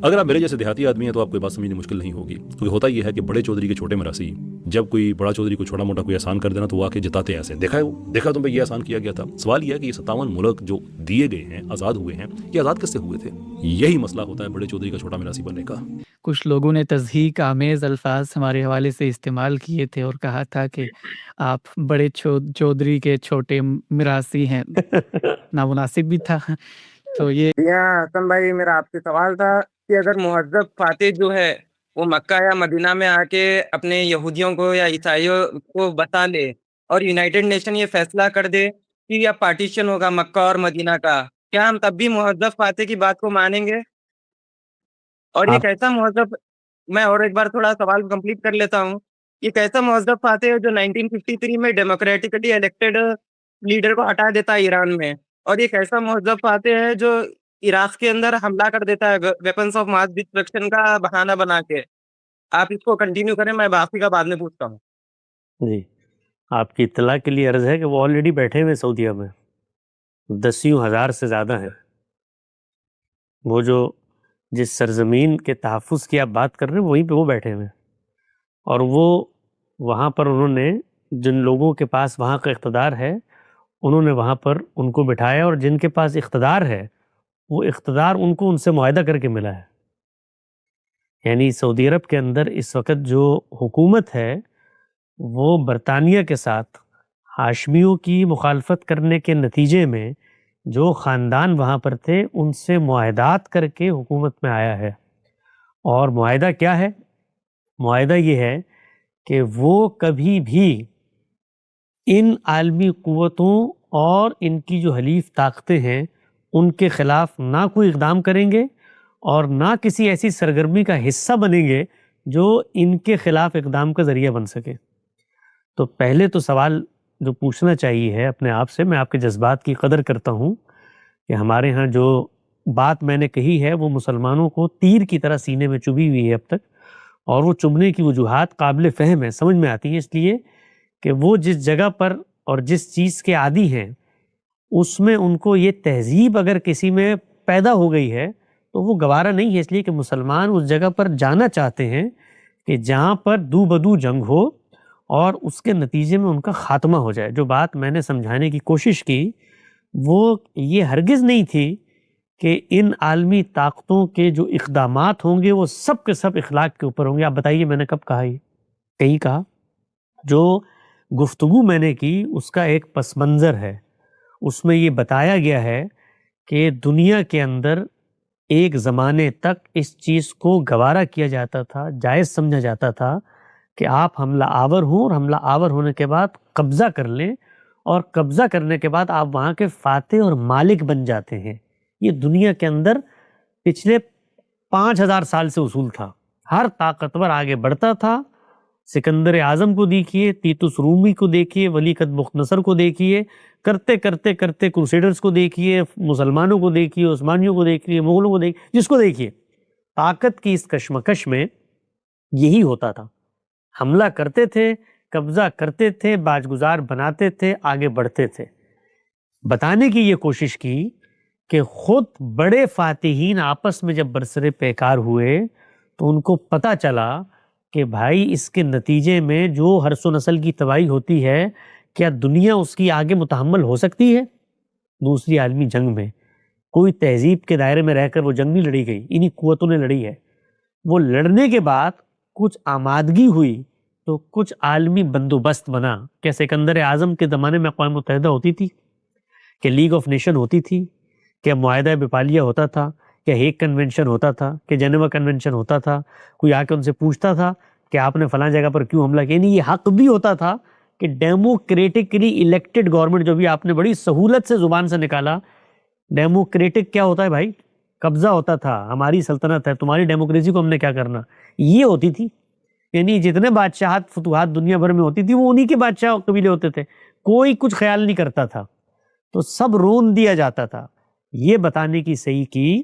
اگر آپ میرے جیسے دیہاتی آدمی ہیں تو آپ کو یہ بات سمجھنی مشکل نہیں ہوگی، کیونکہ ہوتا یہ ہے کہ بڑے چودھری کے چھوٹے مراسی جب کوئی بڑا چودھری کو چھوٹا موٹا کوئی احسان کر دینا تو وہ آ کے جتاتے ایسے، دیکھا ہے وہ، دیکھا تم پہ یہ احسان کیا گیا تھا۔ سوال یہ ہے کہ یہ 57 ملک جو دیے گئے ہیں، آزاد ہوئے ہیں، یہ آزاد کس سے ہوئے تھے؟ یہی مسئلہ ہوتا ہے بڑے چودھری کا چھوٹا مراسی بننے کا۔ کچھ لوگوں نے تضحیک آمیز الفاظ ہمارے حوالے سے استعمال کیے تھے اور کہا تھا کہ آپ بڑے چودھری کے چھوٹے مراسی ہیں، نامناسب بھی تھا۔ تو یہ حسن بھائی، میرا آپ سے سوال تھا کہ اگر مہذب فاتح جو ہے وہ مکہ یا مدینہ میں آ کے اپنے یہودیوں کو یا عیسائیوں کو بتا لے اور یونائٹڈ نیشن یہ فیصلہ کر دے کہ یہ پارٹیشن ہوگا مکہ اور مدینہ کا، کیا ہم تب بھی مہذب فاتح کی بات کو مانیں گے؟ اور یہ کیسا مہذب، میں اور ایک بار تھوڑا سوال کمپلیٹ کر لیتا ہوں، یہ کیسا مہذب فاتح ہے جو 1953 میں ڈیموکریٹکلی الیکٹڈ لیڈر کو ہٹا دیتا ہے ایران میں، اور یہ کیسا مہذب فاتح ہے جو عراق کے اندر حملہ کر دیتا ہے ویپنس آف ماس ڈسٹرکشن کا بہانہ بنا کے۔ آپ اس کو کنٹینیو کریں، میں باقی کا بعد میں پوچھتا ہوں۔ جی، آپ کی اطلاع کے لیے عرض ہے کہ وہ آلریڈی بیٹھے ہوئے سعودیہ میں، 10,000 سے زیادہ ہیں۔ وہ جو جس سرزمین کے تحفظ کی آپ بات کر رہے ہیں وہیں پہ وہ بیٹھے ہوئے ہیں، اور وہ وہاں پر انہوں نے جن لوگوں کے پاس وہاں کا اقتدار ہے انہوں نے وہاں پر ان کو بٹھایا، اور جن کے پاس اقتدار ہے وہ اقتدار ان کو ان سے معاہدہ کر کے ملا ہے۔ یعنی سعودی عرب کے اندر اس وقت جو حکومت ہے وہ برطانیہ کے ساتھ ہاشمیوں کی مخالفت کرنے کے نتیجے میں جو خاندان وہاں پر تھے ان سے معاہدات کر کے حکومت میں آیا ہے۔ اور معاہدہ کیا ہے؟ معاہدہ یہ ہے کہ وہ کبھی بھی ان عالمی قوتوں اور ان کی جو حلیف طاقتیں ہیں ان کے خلاف نہ کوئی اقدام کریں گے اور نہ کسی ایسی سرگرمی کا حصہ بنیں گے جو ان کے خلاف اقدام کا ذریعہ بن سکے۔ تو پہلے تو سوال جو پوچھنا چاہیے ہے اپنے آپ سے، میں آپ کے جذبات کی قدر کرتا ہوں کہ ہمارے ہاں جو بات میں نے کہی ہے وہ مسلمانوں کو تیر کی طرح سینے میں چبھی ہوئی ہے اب تک، اور وہ چبھنے کی وجوہات قابل فہم ہے، سمجھ میں آتی ہے، اس لیے کہ وہ جس جگہ پر اور جس چیز کے عادی ہیں اس میں ان کو یہ تہذیب اگر کسی میں پیدا ہو گئی ہے تو وہ گوارا نہیں ہے، اس لیے کہ مسلمان اس جگہ پر جانا چاہتے ہیں کہ جہاں پر دو بدو جنگ ہو اور اس کے نتیجے میں ان کا خاتمہ ہو جائے۔ جو بات میں نے سمجھانے کی کوشش کی وہ یہ ہرگز نہیں تھی کہ ان عالمی طاقتوں کے جو اقدامات ہوں گے وہ سب کے سب اخلاق کے اوپر ہوں گے۔ آپ بتائیے میں نے کب کہا؟ یہ کہیں کہا؟ جو گفتگو میں نے کی اس کا ایک پس منظر ہے، اس میں یہ بتایا گیا ہے کہ دنیا کے اندر ایک زمانے تک اس چیز کو گوارا کیا جاتا تھا، جائز سمجھا جاتا تھا کہ آپ حملہ آور ہوں اور حملہ آور ہونے کے بعد قبضہ کر لیں، اور قبضہ کرنے کے بعد آپ وہاں کے فاتح اور مالک بن جاتے ہیں۔ یہ دنیا کے اندر پچھلے 5,000 سال سے اصول تھا، ہر طاقتور آگے بڑھتا تھا۔ سکندر اعظم کو دیکھیے، تیتس رومی کو دیکھیے، ولی قد بختنصر کو دیکھیے، کرتے کرتے کرتے کروسیڈرز کو دیکھیے، مسلمانوں کو دیکھیے، عثمانیوں کو دیکھیے، مغلوں کو دیکھیے، جس کو دیکھیے، طاقت کی اس کشمکش میں یہی ہوتا تھا۔ حملہ کرتے تھے، قبضہ کرتے تھے، باجگزار بناتے تھے، آگے بڑھتے تھے۔ بتانے کی یہ کوشش کی کہ خود بڑے فاتحین آپس میں جب برسر پیکار ہوئے تو ان کو پتہ چلا کہ بھائی اس کے نتیجے میں جو حرث و نسل کی تباہی ہوتی ہے کیا دنیا اس کی آگے متحمل ہو سکتی ہے؟ دوسری عالمی جنگ میں کوئی تہذیب کے دائرے میں رہ کر وہ جنگ نہیں لڑی گئی، انہی قوتوں نے لڑی ہے۔ وہ لڑنے کے بعد کچھ آمادگی ہوئی تو کچھ عالمی بندوبست بنا۔ کہ سکندر اعظم کے زمانے میں اقوام متحدہ ہوتی تھی، کہ لیگ آف نیشن ہوتی تھی، کہ معاہدہ بپالیہ ہوتا تھا، کہ ہیگ کنونشن ہوتا تھا، کہ جنیوا کنونشن ہوتا تھا، کوئی آ کے ان سے پوچھتا تھا کہ آپ نے فلاں جگہ پر کیوں حملہ کیا؟ نہیں، یہ حق بھی ہوتا تھا کہ ڈیموکریٹکلی الیکٹڈ گورنمنٹ، جو بھی آپ نے بڑی سہولت سے زبان سے نکالا، ڈیموکریٹک کیا ہوتا ہے بھائی؟ قبضہ ہوتا تھا، ہماری سلطنت ہے، تمہاری ڈیموکریسی کو ہم نے کیا کرنا، یہ ہوتی تھی۔ یعنی جتنے بادشاہت فتوحات دنیا بھر میں ہوتی تھی وہ انہی کے بادشاہ قبیلے ہوتے تھے، کوئی کچھ خیال نہیں کرتا تھا، تو سب رون دیا جاتا تھا۔ یہ بتانے کی صحیح کی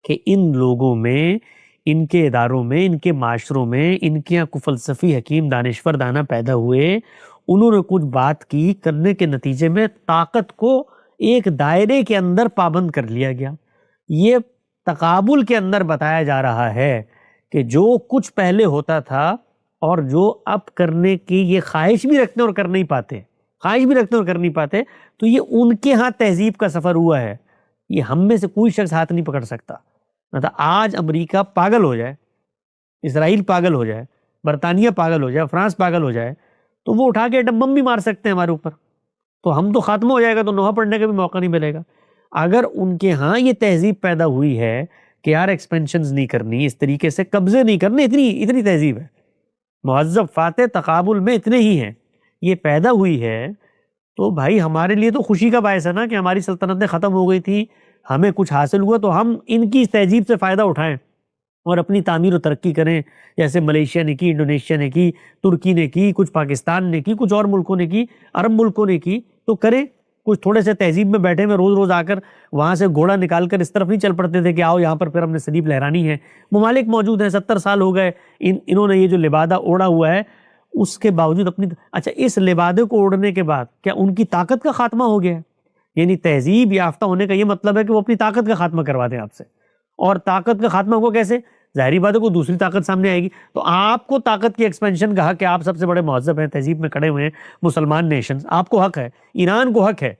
کہ ان لوگوں میں، ان کے اداروں میں، ان کے معاشروں میں، ان کے یہاں فلسفی حکیم دانشور دانا پیدا ہوئے، انہوں نے کچھ بات کی، کرنے کے نتیجے میں طاقت کو ایک دائرے کے اندر پابند کر لیا گیا۔ یہ تقابل کے اندر بتایا جا رہا ہے کہ جو کچھ پہلے ہوتا تھا اور جو اب کرنے کی یہ خواہش بھی رکھتے اور کر نہیں پاتے، تو یہ ان کے ہاں تہذیب کا سفر ہوا ہے، یہ ہم میں سے کوئی شخص ہاتھ نہیں پکڑ سکتا۔ مطلب آج امریکہ پاگل ہو جائے، اسرائیل پاگل ہو جائے، برطانیہ پاگل ہو جائے، فرانس پاگل ہو جائے، تو وہ اٹھا کے ایٹم بم بھی مار سکتے ہیں ہمارے اوپر، تو ہم تو خاتمہ ہو جائے گا، تو نوحہ پڑھنے کا بھی موقع نہیں ملے گا۔ اگر ان کے ہاں یہ تہذیب پیدا ہوئی ہے کہ یار ایکسپینشنز نہیں کرنی، اس طریقے سے قبضے نہیں کرنے، اتنی تہذیب ہے، مہذب فاتح تقابل میں اتنے ہی ہیں، یہ پیدا ہوئی ہے، تو بھائی ہمارے لیے تو خوشی کا باعث ہے نا کہ ہماری سلطنتیں ختم ہو گئی تھی، ہمیں کچھ حاصل ہوا، تو ہم ان کی اس تہذیب سے فائدہ اٹھائیں اور اپنی تعمیر و ترقی کریں، جیسے ملیشیا نے کی، انڈونیشیا نے کی، ترکی نے کی، کچھ پاکستان نے کی، کچھ اور ملکوں نے کی، عرب ملکوں نے کی، تو کریں۔ کچھ تھوڑے سے تہذیب میں بیٹھے ہوئے روز آ کر وہاں سے گھوڑا نکال کر اس طرف نہیں چل پڑتے تھے کہ آؤ یہاں پر پھر ہم نے سلیب لہرانی ہے۔ ممالک موجود ہیں، 70 سال ہو گئے انہوں نے یہ جو لبادہ اوڑھا ہوا ہے، اس کے باوجود اچھا اس لبادے کو اوڑھنے کے بعد کیا ان کی طاقت کا خاتمہ ہو گیا ہے؟ یعنی تہذیب یافتہ ہونے کا یہ مطلب ہے کہ وہ اپنی طاقت کا خاتمہ کروا دیں آپ سے، اور طاقت کا خاتمہ ہوگا کیسے؟ ظاہری بات ہے کوئی دوسری طاقت سامنے آئے گی، تو آپ کو طاقت کی ایکسپینشن کا حق ہے، آپ سب سے بڑے مہذب ہیں، تہذیب میں کھڑے ہوئے ہیں، مسلمان نیشنز، آپ کو حق ہے، ایران کو حق ہے،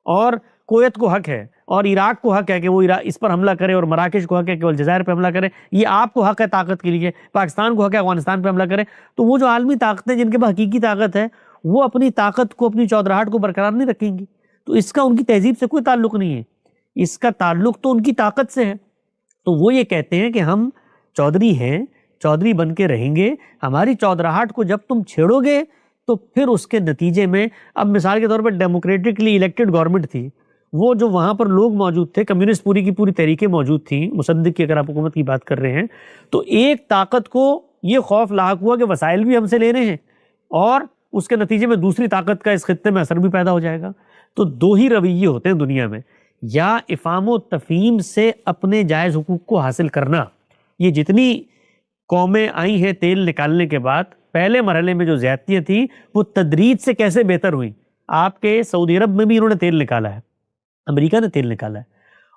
اور کویت کو حق ہے، اور عراق کو حق ہے کہ وہ اس پر حملہ کرے، اور مراکش کو حق ہے کہ وہ الجزائر پہ حملہ کرے، یہ آپ کو حق ہے طاقت کے لیے، پاکستان کو حق ہے افغانستان پہ حملہ کرے۔ تو وہ جو عالمی طاقتیں جن کے پاس حقیقی طاقت ہے، وہ اپنی طاقت کو، اپنی چودراہٹ کو برقرار نہیں رکھیں گی، تو اس کا ان کی تہذیب سے کوئی تعلق نہیں ہے، اس کا تعلق تو ان کی طاقت سے ہے۔ تو وہ یہ کہتے ہیں کہ ہم چودھری ہیں، چودھری بن کے رہیں گے، ہماری چودراہٹ کو جب تم چھیڑو گے تو پھر اس کے نتیجے میں، اب مثال کے طور پر ڈیموکریٹکلی الیکٹڈ گورنمنٹ تھی، وہ جو وہاں پر لوگ موجود تھے، کمیونسٹ پوری کی پوری تحریکیں موجود تھیں، مصدق کی اگر آپ حکومت کی بات کر رہے ہیں، تو ایک طاقت کو یہ خوف لاحق ہوا کہ وسائل بھی ہم سے لینے ہیں، اور اس کے نتیجے میں دوسری طاقت کا اس خطے میں اثر بھی پیدا ہو جائے گا۔ تو دو ہی رویے ہوتے ہیں دنیا میں، یا افہام و تفہیم سے اپنے جائز حقوق کو حاصل کرنا۔ یہ جتنی قومیں آئی ہیں تیل نکالنے کے بعد، پہلے مرحلے میں جو زیادتیاں تھیں وہ تدریج سے کیسے بہتر ہوئیں۔ آپ کے سعودی عرب میں بھی انہوں نے تیل نکالا ہے، امریکہ نے تیل نکالا ہے،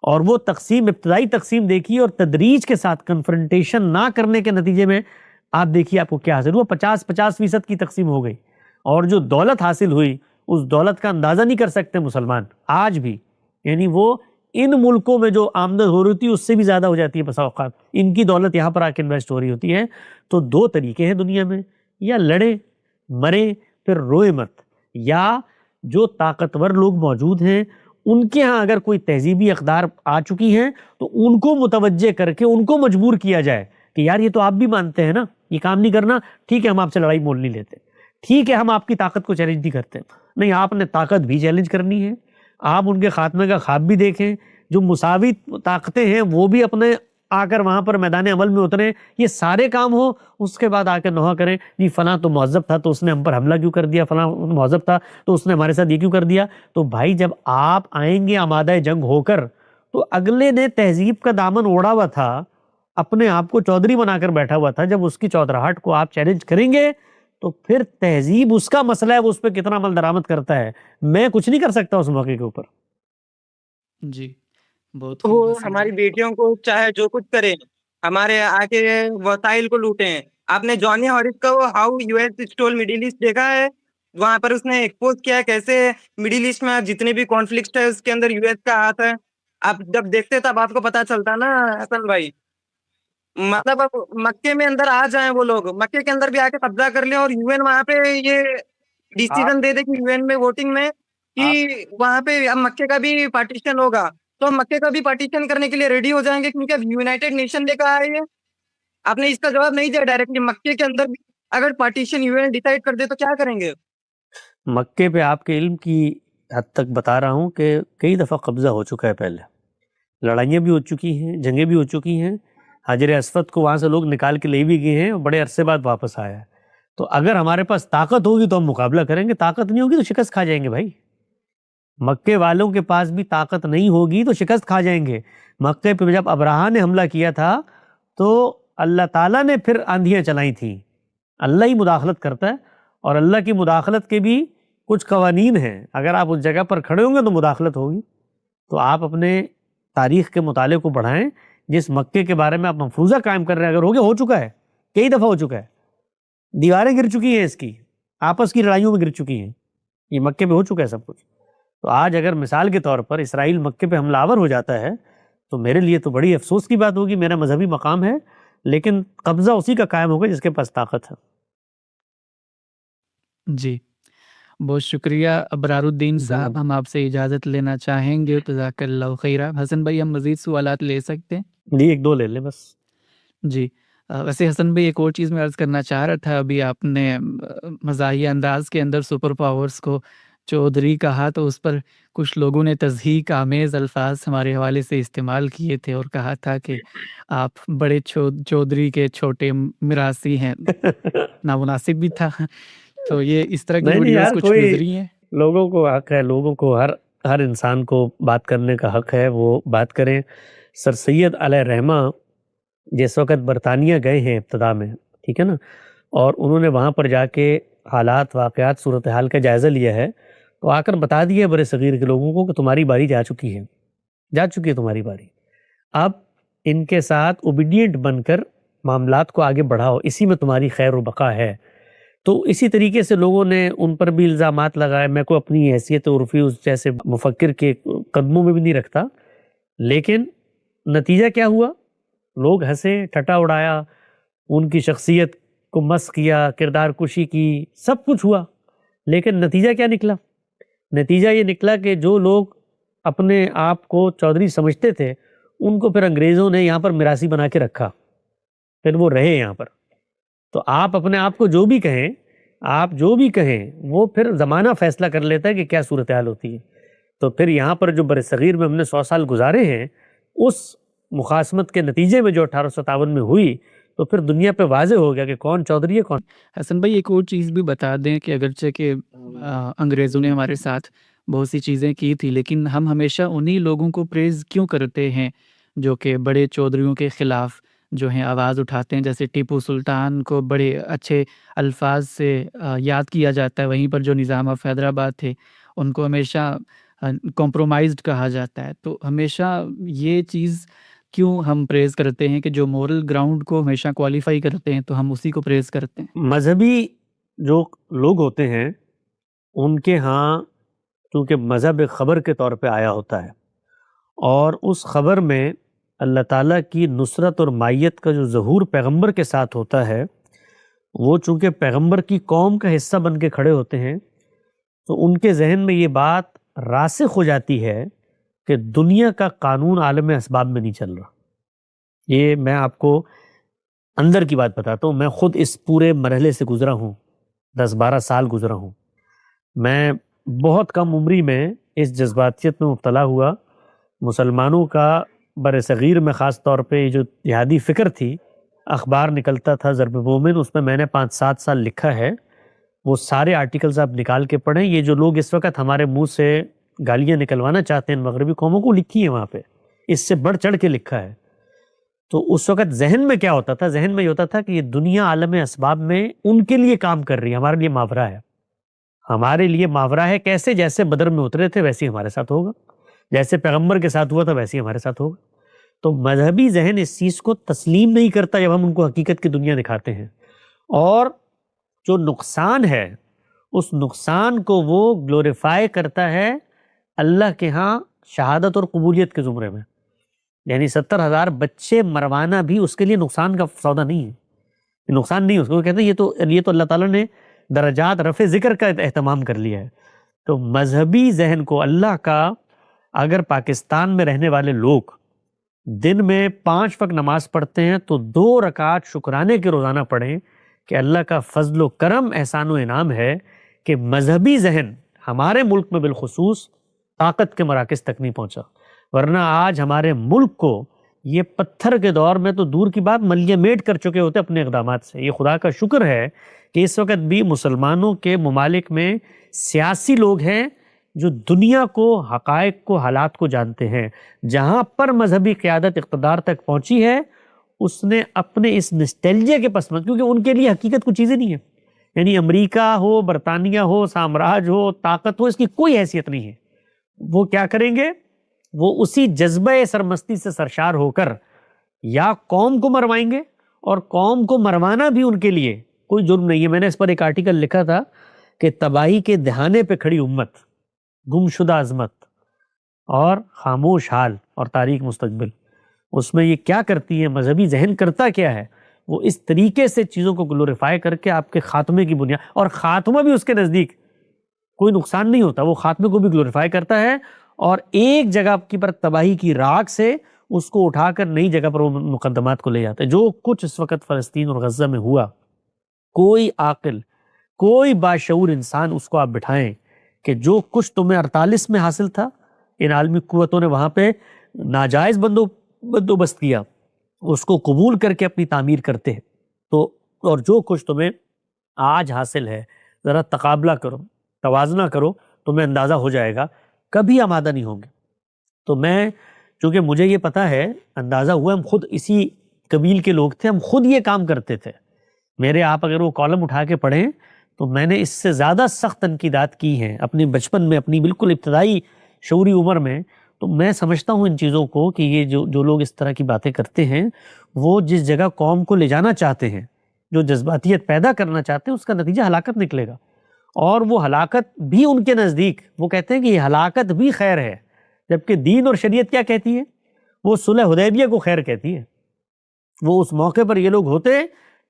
اور وہ تقسیم، ابتدائی تقسیم دیکھی اور تدریج کے ساتھ کنفرنٹیشن نہ کرنے کے نتیجے میں آپ دیکھیے آپ کو کیا حاصل ہوا، 50% کی تقسیم ہو گئی، اور جو دولت حاصل ہوئی اس دولت کا اندازہ نہیں کر سکتے مسلمان آج بھی، یعنی وہ ان ملکوں میں جو آمدن ہو رہی ہوتی ہے اس سے بھی زیادہ ہو جاتی ہے بسا اوقات، ان کی دولت یہاں پر آ کے انویسٹ ہو رہی ہوتی ہے۔ تو دو طریقے ہیں دنیا میں، یا لڑیں مریں پھر روئے مت، یا جو طاقتور لوگ موجود ہیں ان کے ہاں اگر کوئی تہذیبی اقدار آ چکی ہیں تو ان کو متوجہ کر کے ان کو مجبور کیا جائے کہ یار یہ تو آپ بھی مانتے ہیں نا، یہ کام نہیں کرنا، ٹھیک ہے ہم آپ سے لڑائی مول نہیں لیتے، ٹھیک ہے ہم آپ کی طاقت کو چیلنج نہیں کرتے، نہیں آپ نے طاقت بھی چیلنج کرنی ہے، آپ ان کے خاتمے کا خواب بھی دیکھیں، جو مساوی طاقتیں ہیں وہ بھی اپنے آ کر وہاں پر میدان عمل میں اتریں، یہ سارے کام ہو، اس کے بعد آ کے نوحہ کریں جی فلاں تو مہذب تھا تو اس نے ہم پر حملہ کیوں کر دیا، فلاں مہذب تھا تو اس نے ہمارے ساتھ یہ کیوں کر دیا۔ تو بھائی جب آپ آئیں گے آمادہ جنگ ہو کر، تو اگلے نے تہذیب کا دامن اوڑھا ہوا تھا، اپنے آپ کو چودھری بنا کر بیٹھا ہوا تھا، جب اس کی چودراہٹ کو آپ چیلنج کریں گے تو پھر تہذیب اس کا مسئلہ ہے، وہ اس پہ کتنا عمل درآمد کرتا ہے، میں کچھ نہیں کر سکتا اس موقع کے اوپر۔ جی بہت خوب وہ حسن ہماری جی۔ بیٹیوں کو چاہے جو کچھ کرے، ہمارے آگے وسائل کو لوٹیں۔ آپ نے جانی ہارس کا وہ how U S stole Middle East دیکھا ہے؟ وہاں پر اس نے ایکسپوز کیا ہے کیسے مڈل ایسٹ میں جتنے بھی کانفلکٹ ہے اس کے اندر یو ایس کا ہاتھ ہے۔ آپ جب دیکھتے تب آپ کو پتا چلتا نا حسن بھائی، مطلب اب مکے میں اندر آ جائیں وہ لوگ، مکے کے اندر بھی آ کے قبضہ کر لیں، اور یو این وہاں پہ یہ ڈیسیزن دے دے کہ یو این میں ووٹنگ میں کہ وہاں پہ اب مکے کا بھی پارٹیشن ہوگا، تو ہم مکے کا بھی پارٹیشن کرنے کے لیے ریڈی ہو جائیں گے، کیونکہ اب یونائٹیڈ نیشن لے کر آئے ہیں۔ آپ نے اس کا جواب نہیں دیا ڈائریکٹلی، مکے کے اندر بھی اگر پارٹیشن یو این ڈیسائیڈ کر دے تو کیا کریں گے؟ مکے پہ آپ کے علم کی حد تک بتا رہا ہوں کہ کئی دفعہ قبضہ ہو چکا ہے، پہلے لڑائیاں بھی ہو چکی ہیں، جنگیں بھی ہو چکی ہیں، حجر اسود کو وہاں سے لوگ نکال کے لے بھی گئے ہیں، بڑے عرصے بعد واپس آیا ہے۔ تو اگر ہمارے پاس طاقت ہوگی تو ہم مقابلہ کریں گے، طاقت نہیں ہوگی تو شکست کھا جائیں گے بھائی۔ مکے والوں کے پاس بھی طاقت نہیں ہوگی تو شکست کھا جائیں گے۔ مکے پہ جب ابراہا نے حملہ کیا تھا تو اللہ تعالیٰ نے پھر آندھیاں چلائی تھیں، اللہ ہی مداخلت کرتا ہے، اور اللہ کی مداخلت کے بھی کچھ قوانین ہیں، اگر آپ اس جگہ پر کھڑے ہوں گے تو مداخلت ہوگی۔ تو آپ اپنے تاریخ کے مطالعے کو بڑھائیں، جس مکے کے بارے میں آپ مفروضہ قائم کر رہے ہیں، اگر ہو چکا ہے، کئی دفعہ ہو چکا ہے، دیواریں گر چکی ہیں، اس کی آپس کی لڑائیوں میں گر چکی ہیں، یہ مکے پہ ہو چکا ہے سب کچھ. تو آج اگر مثال کے طور پر اسرائیل مکے پہ حملہ آور ہو جاتا ہے تو میرے لیے تو بڑی افسوس کی بات ہوگی. میرا مذہبی مقام ہے لیکن قبضہ اسی کا قائم ہوگا جس کے پاس طاقت ہے. جی بہت شکریہ ابرار الدین صاحب، جناب ہم آپ سے اجازت لینا چاہیں گے. جزاک اللہ خیرہ. حسن بھائی ہم مزید سوالات لے سکتے ہیں؟ جی ایک دو لے لیں بس. جی ویسے حسن بھائی ایک اور چیز میں عرض کرنا چاہ رہا تھا. ابھی آپ نے مزاحیہ انداز کے اندر سپر پاورز کو چودھری کہا تو اس پر کچھ لوگوں نے تضحیک آمیز الفاظ ہمارے حوالے سے استعمال کیے تھے اور کہا تھا کہ آپ بڑے چودھری کے چھوٹے میراثی ہیں. نامناسب بھی تھا. تو یہ اس طرح کی نہیں ویڈیوز یار، کچھ کوئی گزری ہیں؟ لوگوں کو حق ہے، لوگوں کو ہر انسان کو بات کرنے کا حق ہے، وہ بات کریں. سر سید علیہ رحمہ جس وقت برطانیہ گئے ہیں ابتدا میں، ٹھیک ہے نا، اور انہوں نے وہاں پر جا کے حالات واقعات صورتحال کا جائزہ لیا ہے، تو آ کر بتا دیا برے صغیر کے لوگوں کو کہ تمہاری باری جا چکی ہے تمہاری باری. اب ان کے ساتھ اوبیڈینٹ بن کر معاملات کو آگے بڑھاؤ، اسی میں تمہاری خیر و بقا ہے. تو اسی طریقے سے لوگوں نے ان پر بھی الزامات لگائے. میں کو اپنی حیثیت عرفی اس جیسے مفکر کے قدموں میں بھی نہیں رکھتا، لیکن نتیجہ کیا ہوا؟ لوگ ہنسے، ٹھٹا اڑایا، ان کی شخصیت کو مسخ کیا، کردار کشی کی، سب کچھ ہوا. لیکن نتیجہ کیا نکلا؟ نتیجہ یہ نکلا کہ جو لوگ اپنے آپ کو چودھری سمجھتے تھے ان کو پھر انگریزوں نے یہاں پر میراثی بنا کے رکھا، پھر وہ رہے یہاں پر. تو آپ اپنے آپ کو جو بھی کہیں وہ پھر زمانہ فیصلہ کر لیتا ہے کہ کیا صورتحال ہوتی ہے. تو پھر یہاں پر جو برصغیر میں ہم نے 100 سال گزارے ہیں، اس مخاصمت کے نتیجے میں جو 1857 میں ہوئی، تو پھر دنیا پہ واضح ہو گیا کہ کون چودھری ہے کون. حسن بھائی ایک اور چیز بھی بتا دیں کہ اگرچہ کہ انگریزوں نے ہمارے ساتھ بہت سی چیزیں کی تھی، لیکن ہم ہمیشہ انہی لوگوں کو پریز کیوں کرتے ہیں جو کہ بڑے چودھریوں کے خلاف جو ہیں آواز اٹھاتے ہیں. جیسے ٹیپو سلطان کو بڑے اچھے الفاظ سے یاد کیا جاتا ہے، وہیں پر جو نظام آف حیدرآباد تھے ان کو ہمیشہ کمپرومائزڈ کہا جاتا ہے. تو ہمیشہ یہ چیز کیوں ہم پریز کرتے ہیں کہ جو مورل گراؤنڈ کو ہمیشہ کوالیفائی کرتے ہیں تو ہم اسی کو پریز کرتے ہیں؟ مذہبی جو لوگ ہوتے ہیں ان کے ہاں چونکہ مذہب ایک خبر کے طور پہ آیا ہوتا ہے، اور اس خبر میں اللہ تعالیٰ کی نصرت اور مائیت کا جو ظہور پیغمبر کے ساتھ ہوتا ہے، وہ چونکہ پیغمبر کی قوم کا حصہ بن کے کھڑے ہوتے ہیں، تو ان کے ذہن میں یہ بات راسخ ہو جاتی ہے کہ دنیا کا قانون عالم اسباب میں نہیں چل رہا. یہ میں آپ کو اندر کی بات بتاتا ہوں، میں خود اس پورے مرحلے سے گزرا ہوں، 10-12 سال گزرا ہوں. میں بہت کم عمری میں اس جذباتیت میں مبتلا ہوا. مسلمانوں کا برصغیر میں خاص طور پہ جو جہادی فکر تھی، اخبار نکلتا تھا ضرب مومن، اس میں نے 5-7 سال لکھا ہے. وہ سارے آرٹیکلز آپ نکال کے پڑھیں. یہ جو لوگ اس وقت ہمارے منہ سے گالیاں نکلوانا چاہتے ہیں مغربی قوموں کو، لکھی ہیں وہاں پہ، اس سے بڑھ چڑھ کے لکھا ہے. تو اس وقت ذہن میں کیا ہوتا تھا؟ ذہن میں یہ ہوتا تھا کہ یہ دنیا عالم اسباب میں ان کے لیے کام کر رہی ہے، ہمارے لیے ماورا ہے. ہمارے لیے ماورا ہے کیسے؟ جیسے بدر میں اترے تھے ویسے ہی ہمارے ساتھ ہوگا، جیسے پیغمبر کے ساتھ ہوا تھا ویسے ہی ہمارے ساتھ ہوگا. تو مذہبی ذہن اس چیز کو تسلیم نہیں کرتا جب ہم ان کو حقیقت کی دنیا دکھاتے ہیں، اور جو نقصان ہے اس نقصان کو وہ گلوریفائی کرتا ہے اللہ کے ہاں شہادت اور قبولیت کے زمرے میں. یعنی 70,000 بچے مروانا بھی اس کے لیے نقصان کا سودا نہیں ہے، یہ نقصان نہیں ہے. اس کو کہتے ہیں یہ تو اللہ تعالیٰ نے درجات رفع ذکر کا اہتمام کر لیا ہے. تو مذہبی ذہن کو اللہ کا، اگر پاکستان میں رہنے والے لوگ دن میں 5 وقت نماز پڑھتے ہیں تو 2 رکعت شکرانے کے روزانہ پڑھیں کہ اللہ کا فضل و کرم، احسان و انعام ہے کہ مذہبی ذہن ہمارے ملک میں بالخصوص طاقت کے مراکز تک نہیں پہنچا. ورنہ آج ہمارے ملک کو یہ پتھر کے دور میں تو دور کی بات ملیہ میٹ کر چکے ہوتے اپنے اقدامات سے. یہ خدا کا شکر ہے کہ اس وقت بھی مسلمانوں کے ممالک میں سیاسی لوگ ہیں جو دنیا کو، حقائق کو، حالات کو جانتے ہیں. جہاں پر مذہبی قیادت اقتدار تک پہنچی ہے، اس نے اپنے اس نسٹیلجیا کے پس منظر، کیونکہ ان کے لیے حقیقت کچھ چیزیں نہیں ہیں، یعنی امریکہ ہو، برطانیہ ہو، سامراج ہو، طاقت ہو، اس کی کوئی حیثیت نہیں ہے. وہ کیا کریں گے؟ وہ اسی جذبہ سرمستی سے سرشار ہو کر یا قوم کو مروائیں گے، اور قوم کو مروانا بھی ان کے لیے کوئی جرم نہیں ہے۔ میں نے اس پر ایک آرٹیکل لکھا تھا کہ تباہی کے دہانے پہ کھڑی امت، گمشدہ عظمت اور خاموش حال اور تاریک مستقبل، اس میں یہ کیا کرتی ہے، مذہبی ذہن کرتا کیا ہے، وہ اس طریقے سے چیزوں کو گلوریفائی کر کے آپ کے خاتمے کی بنیاد، اور خاتمہ بھی اس کے نزدیک کوئی نقصان نہیں ہوتا، وہ خاتمے کو بھی گلوریفائی کرتا ہے اور ایک جگہ کی پر تباہی کی راکھ سے اس کو اٹھا کر نئی جگہ پر وہ مقدمات کو لے جاتا ہے۔ جو کچھ اس وقت فلسطین اور غزہ میں ہوا، کوئی عاقل، کوئی باشعور انسان اس کو آپ بٹھائیں کہ جو کچھ تمہیں 48 میں حاصل تھا، ان عالمی قوتوں نے وہاں پہ ناجائز بندوبست کیا، اس کو قبول کر کے اپنی تعمیر کرتے ہیں، تو اور جو کچھ تمہیں آج حاصل ہے، ذرا تقابلہ کرو، توازنہ کرو، تمہیں اندازہ ہو جائے گا، کبھی آمادہ نہیں ہوں گے۔ تو میں، چونکہ مجھے یہ پتہ ہے، اندازہ ہوا، ہم خود اسی قبیل کے لوگ تھے، ہم خود یہ کام کرتے تھے۔ میرے آپ اگر وہ کالم اٹھا کے پڑھیں تو میں نے اس سے زیادہ سخت تنقیدات کی ہیں اپنے بچپن میں، اپنی بالکل ابتدائی شعوری عمر میں۔ تو میں سمجھتا ہوں ان چیزوں کو کہ یہ جو لوگ اس طرح کی باتیں کرتے ہیں، وہ جس جگہ قوم کو لے جانا چاہتے ہیں، جو جذباتیت پیدا کرنا چاہتے ہیں، اس کا نتیجہ ہلاکت نکلے گا، اور وہ ہلاکت بھی ان کے نزدیک، وہ کہتے ہیں کہ یہ ہلاکت بھی خیر ہے، جبکہ دین اور شریعت کیا کہتی ہے؟ وہ صلح حدیبیہ کو خیر کہتی ہے۔ وہ اس موقع پر یہ لوگ ہوتے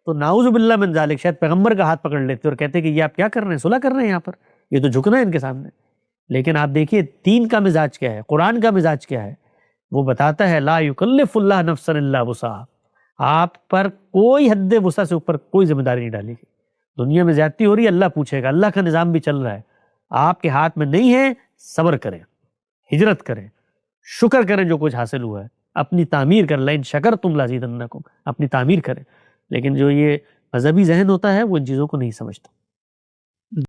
تو نعوذ باللہ من ذالک شاید پیغمبر کا ہاتھ پکڑ لیتے اور کہتے کہ یہ آپ کیا کر رہے ہیں، صلح کر رہے ہیں یہاں پر، یہ تو جھکنا ہے ان کے سامنے۔ لیکن آپ دیکھیے دین کا مزاج کیا ہے، قرآن کا مزاج کیا ہے، وہ بتاتا ہے لا یکلف اللہ نفسا الا وسعہا، آپ پر کوئی حد وسع سے اوپر کوئی ذمہ داری نہیں ڈالی گئی۔ دنیا میں زیادتی ہو رہی ہے، اللہ پوچھے گا، اللہ کا نظام بھی چل رہا ہے، آپ کے ہاتھ میں نہیں ہے، صبر کریں، ہجرت کریں، شکر کریں جو کچھ حاصل ہوا ہے، اپنی تعمیر کر لیں، ان شکرتم لازیدنکم، اپنی تعمیر کریں۔ لیکن جو یہ مذہبی ذہن ہوتا ہے وہ ان چیزوں کو نہیں سمجھتا۔